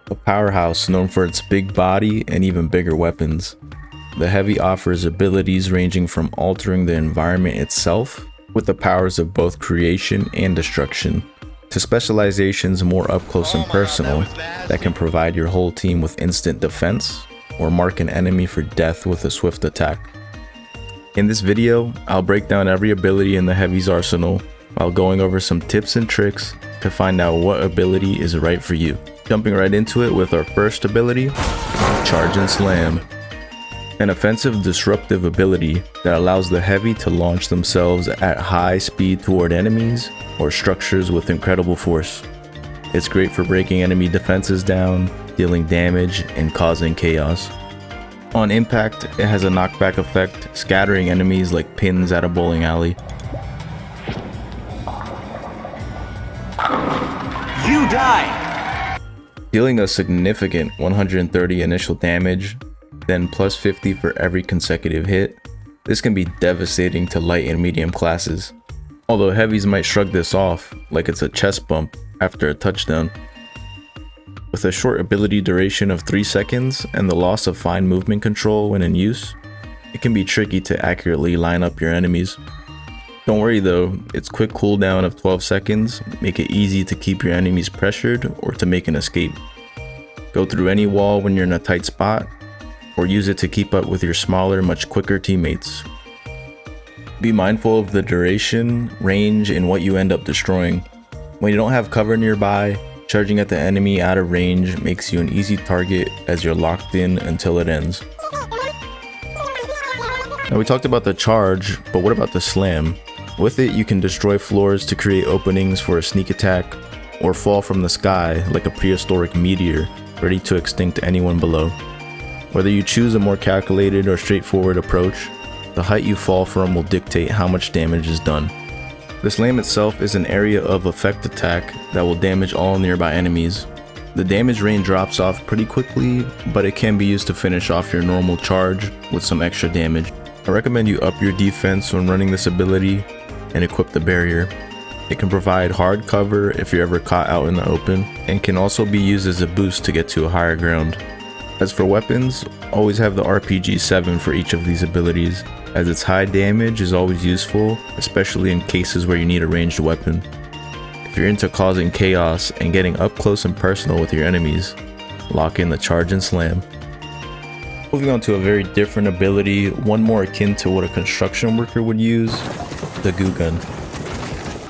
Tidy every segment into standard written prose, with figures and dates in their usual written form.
A powerhouse known for its big body and even bigger weapons, the Heavy offers abilities ranging from altering the environment itself, with the powers of both creation and destruction, to specializations more up close and personal that can provide your whole team with instant defense or mark an enemy for death with a swift attack. In this video, I'll break down every ability in the Heavy's arsenal while going over some tips and tricks to find out what ability is right for you. Jumping right into it with our first ability, Charge and Slam. An offensive disruptive ability that allows the Heavy to launch themselves at high speed toward enemies or structures with incredible force. It's great for breaking enemy defenses down, dealing damage, and causing chaos. On impact, it has a knockback effect, scattering enemies like pins at a bowling alley. You die! Dealing a significant 130 initial damage, then plus 50 for every consecutive hit. This can be devastating to light and medium classes, although Heavies might shrug this off like it's a chest bump after a touchdown. With a short ability duration of 3 seconds and the loss of fine movement control when in use, it can be tricky to accurately line up your enemies. Don't worry though, its quick cooldown of 12 seconds make it easy to keep your enemies pressured or to make an escape. Go through any wall when you're in a tight spot, or use it to keep up with your smaller, much quicker teammates. Be mindful of the duration, range, and what you end up destroying. When you don't have cover nearby, charging at the enemy out of range makes you an easy target as you're locked in until it ends. Now we talked about the charge, but what about the slam? With it, you can destroy floors to create openings for a sneak attack, or fall from the sky like a prehistoric meteor, ready to extinct anyone below. Whether you choose a more calculated or straightforward approach, the height you fall from will dictate how much damage is done. The slam itself is an area of effect attack that will damage all nearby enemies. The damage range drops off pretty quickly, but it can be used to finish off your normal charge with some extra damage. I recommend you up your defense when running this ability and equip the barrier. It can provide hard cover if you're ever caught out in the open, and can also be used as a boost to get to a higher ground. As for weapons, always have the RPG-7 for each of these abilities, as its high damage is always useful, especially in cases where you need a ranged weapon. If you're into causing chaos and getting up close and personal with your enemies, lock in the Charge and Slam. Moving on to a very different ability, one more akin to what a construction worker would use, the Goo Gun.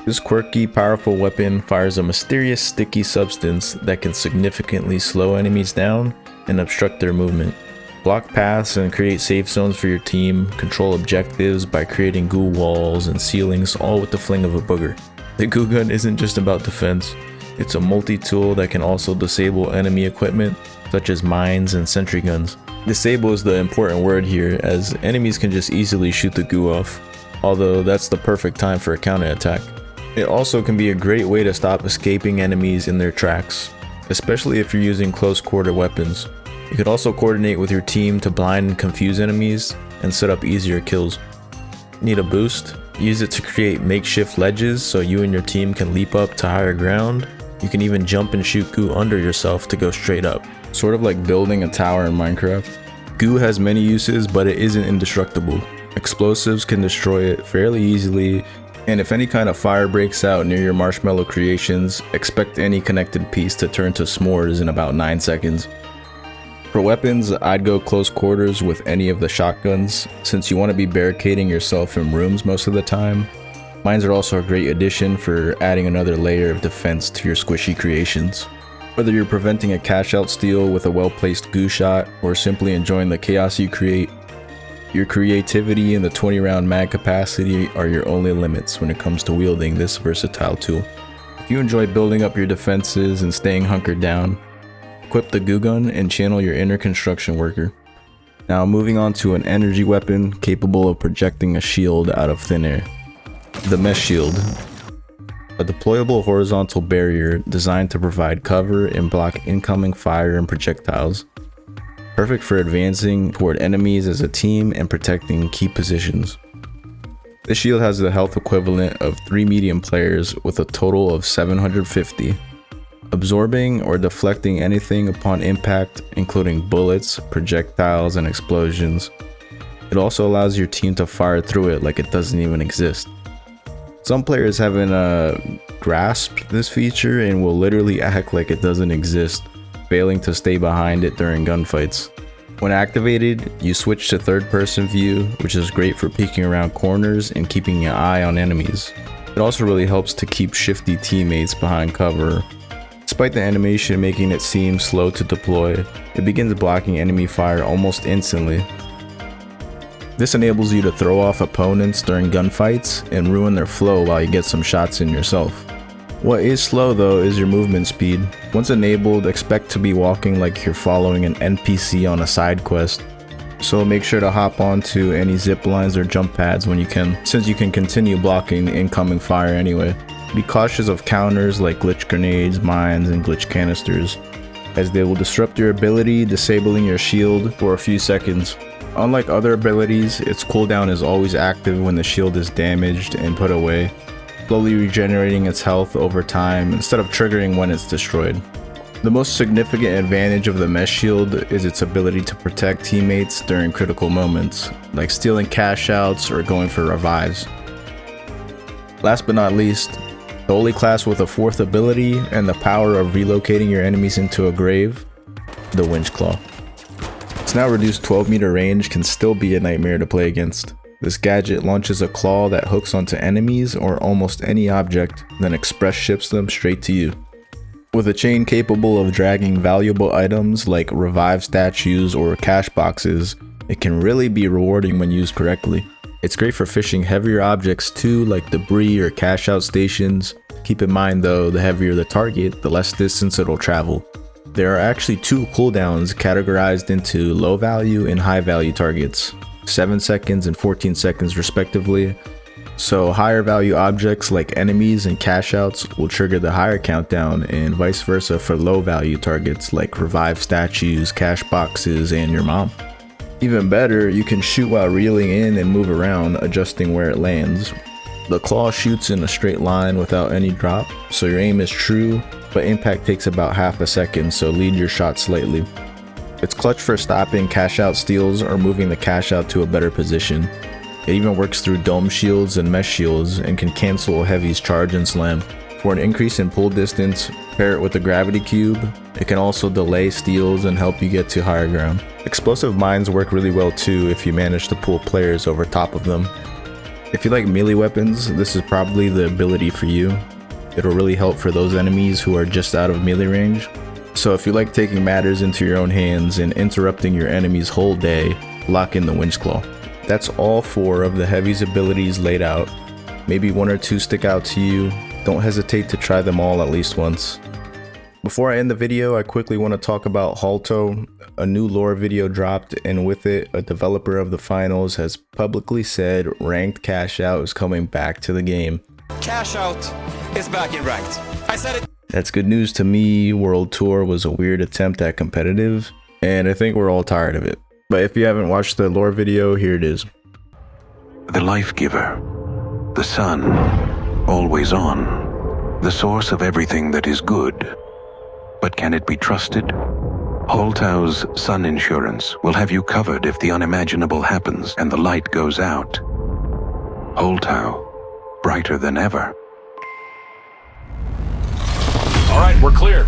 This quirky, powerful weapon fires a mysterious sticky substance that can significantly slow enemies down and obstruct their movement. Block paths and create safe zones for your team, control objectives by creating goo walls and ceilings, all with the fling of a booger. The Goo Gun isn't just about defense, it's a multi-tool that can also disable enemy equipment, such as mines and sentry guns. Disable is the important word here, as enemies can just easily shoot the goo off, although that's the perfect time for a counterattack. It also can be a great way to stop escaping enemies in their tracks, especially if you're using close quarter weapons. You could also coordinate with your team to blind and confuse enemies and set up easier kills. Need a boost? Use it to create makeshift ledges so you and your team can leap up to higher ground. You can even jump and shoot goo under yourself to go straight up, sort of like building a tower in Minecraft. Goo has many uses, but it isn't indestructible. Explosives can destroy it fairly easily, and if any kind of fire breaks out near your marshmallow creations, expect any connected piece to turn to s'mores in about 9 seconds. For weapons, I'd go close quarters with any of the shotguns, since you want to be barricading yourself in rooms most of the time. Mines are also a great addition for adding another layer of defense to your squishy creations. Whether you're preventing a cash out steal with a well-placed goo shot, or simply enjoying the chaos you create, your creativity and the 20-round mag capacity are your only limits when it comes to wielding this versatile tool. If you enjoy building up your defenses and staying hunkered down, equip the Goo Gun and channel your inner construction worker. Now moving on to an energy weapon capable of projecting a shield out of thin air. The Mesh Shield. A deployable horizontal barrier designed to provide cover and block incoming fire and projectiles. Perfect for advancing toward enemies as a team and protecting key positions. This shield has the health equivalent of 3 medium players with a total of 750. absorbing or deflecting anything upon impact, including bullets, projectiles, and explosions. It also allows your team to fire through it like it doesn't even exist. Some players haven't grasped this feature and will literally act like it doesn't exist, failing to stay behind it during gunfights. When activated, you switch to third-person view, which is great for peeking around corners and keeping an eye on enemies. It also really helps to keep shifty teammates behind cover. Despite the animation making it seem slow to deploy, it begins blocking enemy fire almost instantly. This enables you to throw off opponents during gunfights and ruin their flow while you get some shots in yourself. What is slow though is your movement speed. Once enabled, expect to be walking like you're following an NPC on a side quest. So make sure to hop onto any zip lines or jump pads when you can, since you can continue blocking incoming fire anyway. Be cautious of counters like glitch grenades, mines, and glitch canisters, as they will disrupt your ability, disabling your shield for a few seconds. Unlike other abilities, its cooldown is always active when the shield is damaged and put away, slowly regenerating its health over time instead of triggering when it's destroyed. The most significant advantage of the mesh shield is its ability to protect teammates during critical moments, like stealing cash outs or going for revives. Last but not least, the only class with a fourth ability and the power of relocating your enemies into a grave, the Winch Claw. Its now reduced 12-meter range can still be a nightmare to play against. This gadget launches a claw that hooks onto enemies or almost any object, then express ships them straight to you. With a chain capable of dragging valuable items like revived statues or cash boxes, it can really be rewarding when used correctly. It's great for fishing heavier objects too, like debris or cash out stations. Keep in mind though, the heavier the target, the less distance it'll travel. There are actually two cooldowns categorized into low value and high value targets, 7 seconds and 14 seconds respectively. So higher value objects like enemies and cash outs will trigger the higher countdown, and vice versa for low value targets like revived statues, cash boxes, and your mom. Even better, you can shoot while reeling in and move around, adjusting where it lands. The claw shoots in a straight line without any drop, so your aim is true, but impact takes about half a second, so lead your shot slightly. It's clutch for stopping cash out steals or moving the cash out to a better position. It even works through dome shields and mesh shields and can cancel a heavy's charge and slam. For an increase in pull distance, pair it with the gravity cube. It can also delay steals and help you get to higher ground. Explosive mines work really well too if you manage to pull players over top of them. If you like melee weapons, this is probably the ability for you. It'll really help for those enemies who are just out of melee range. So if you like taking matters into your own hands and interrupting your enemy's whole day, lock in the Winch Claw. That's all 4 of the heavy's abilities laid out. Maybe 1 or 2 stick out to you. Don't hesitate to try them all at least once. Before I end the video, I quickly want to talk about Holtow. A new lore video dropped, and with it, a developer of the finals has publicly said ranked cash out is coming back to the game. Cash out is back in ranked. I said it. That's good news to me. World Tour was a weird attempt at competitive, and I think we're all tired of it. But if you haven't watched the lore video, here it is. The life giver, the sun, always on, the source of everything that is good. But can it be trusted? Holtow's sun insurance will have you covered if the unimaginable happens and the light goes out. Holtow, brighter than ever. All right, we're clear.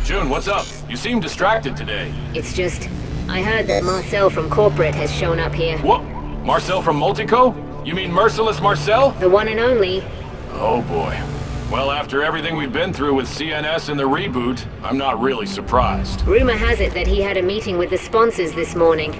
June, what's up? You seem distracted today. It's just, I heard that Marcel from corporate has shown up here. What? Marcel from Multico? You mean Merciless Marcel? The one and only. Oh boy. Well, after everything we've been through with CNS and the reboot, I'm not really surprised. Rumor has it that he had a meeting with the sponsors this morning.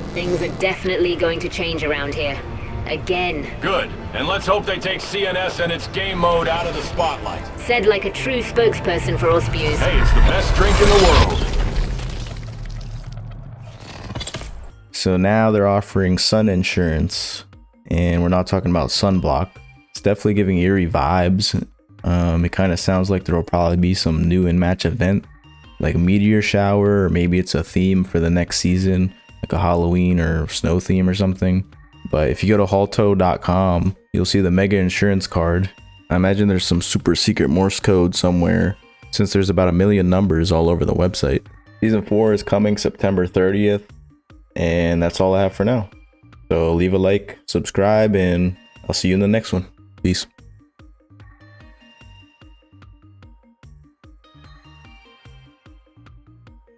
Things are definitely going to change around here. Again. Good. And let's hope they take CNS and its game mode out of the spotlight. Said like a true spokesperson for Ospews. Hey, it's the best drink in the world. So now they're offering sun insurance, and we're not talking about sunblock. It's definitely giving eerie vibes. It kind of sounds like there will probably be some new in-match event, like a meteor shower, or maybe it's a theme for the next season, like a Halloween or snow theme or something. But if you go to Holtow.com, you'll see the mega insurance card. I imagine there's some super secret Morse code somewhere since there's about 1 million numbers all over the website. Season 4 is coming September 30th, and that's all I have for now. So leave a like, subscribe, and I'll see you in the next one. Peace.